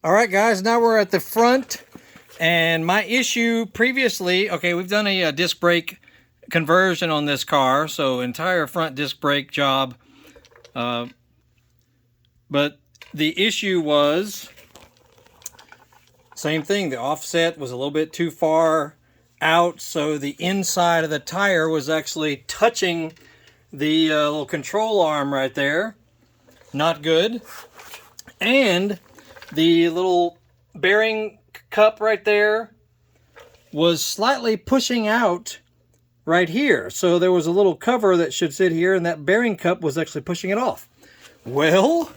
All right, guys, now we're at the front, and my issue previously, okay, we've done a disc brake conversion on this car, so entire front disc brake job, but the issue was, same thing, the offset was a little bit too far out, so the inside of the tire was actually touching the little control arm right there. Not good. And the little bearing cup right there was slightly pushing out right here. So there was a little cover that should sit here, and that bearing cup was actually pushing it off. Well,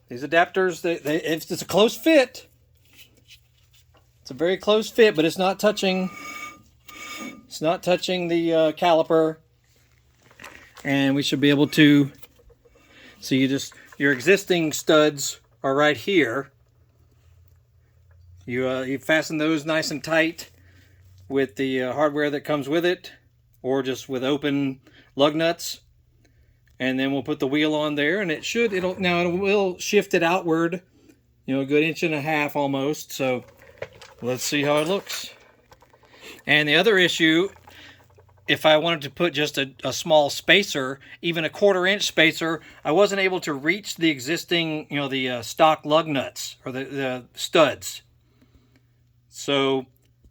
these adapters, it's a close fit. It's a very close fit, but it's not touching the caliper. And we should be able to see your existing studs are right here. You fasten those nice and tight with the hardware that comes with it, or just with open lug nuts. And then we'll put the wheel on there, and it will shift it outward, a good 1.5 inches almost. So let's see how it looks. And the other issue, if I wanted to put just a small spacer, even a 1/4 inch spacer, I wasn't able to reach the existing, the stock lug nuts or the studs. So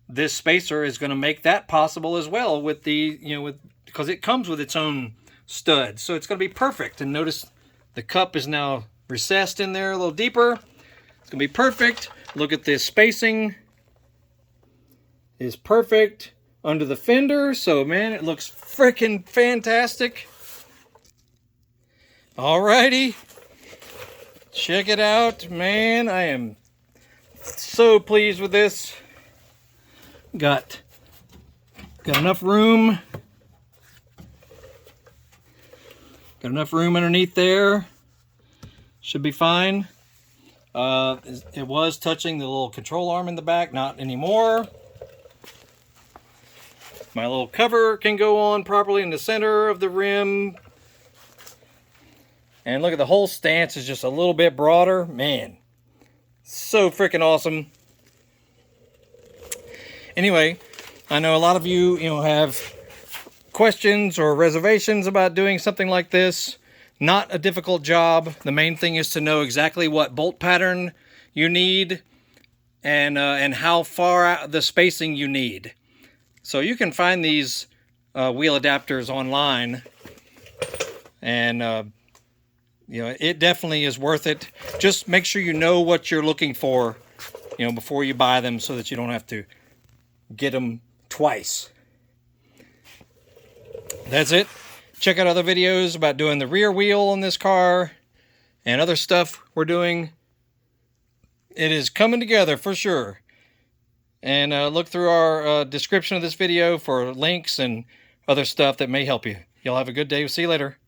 this spacer is going to make that possible as well with because it comes with its own studs. So it's going to be perfect. And notice the cup is now recessed in there a little deeper. It's going to be perfect. Look at this spacing. Is perfect under the fender, so man, it looks freaking fantastic. Alrighty, check it out, man. I am so pleased with this. Got enough room. Got enough room underneath there. Should be fine. It was touching the little control arm in the back, not anymore. My little cover can go on properly in the center of the rim. And look at the whole stance is just a little bit broader. Man, so freaking awesome. Anyway, I know a lot of you, have questions or reservations about doing something like this. Not a difficult job. The main thing is to know exactly what bolt pattern you need and how far out the spacing you need. So you can find these wheel adapters online, and it definitely is worth it. Just make sure you know what you're looking for, before you buy them, so that you don't have to get them twice. That's it. Check out other videos about doing the rear wheel on this car and other stuff we're doing. It is coming together for sure. And look through our description of this video for links and other stuff that may help you. Y'all have a good day. We'll see you later.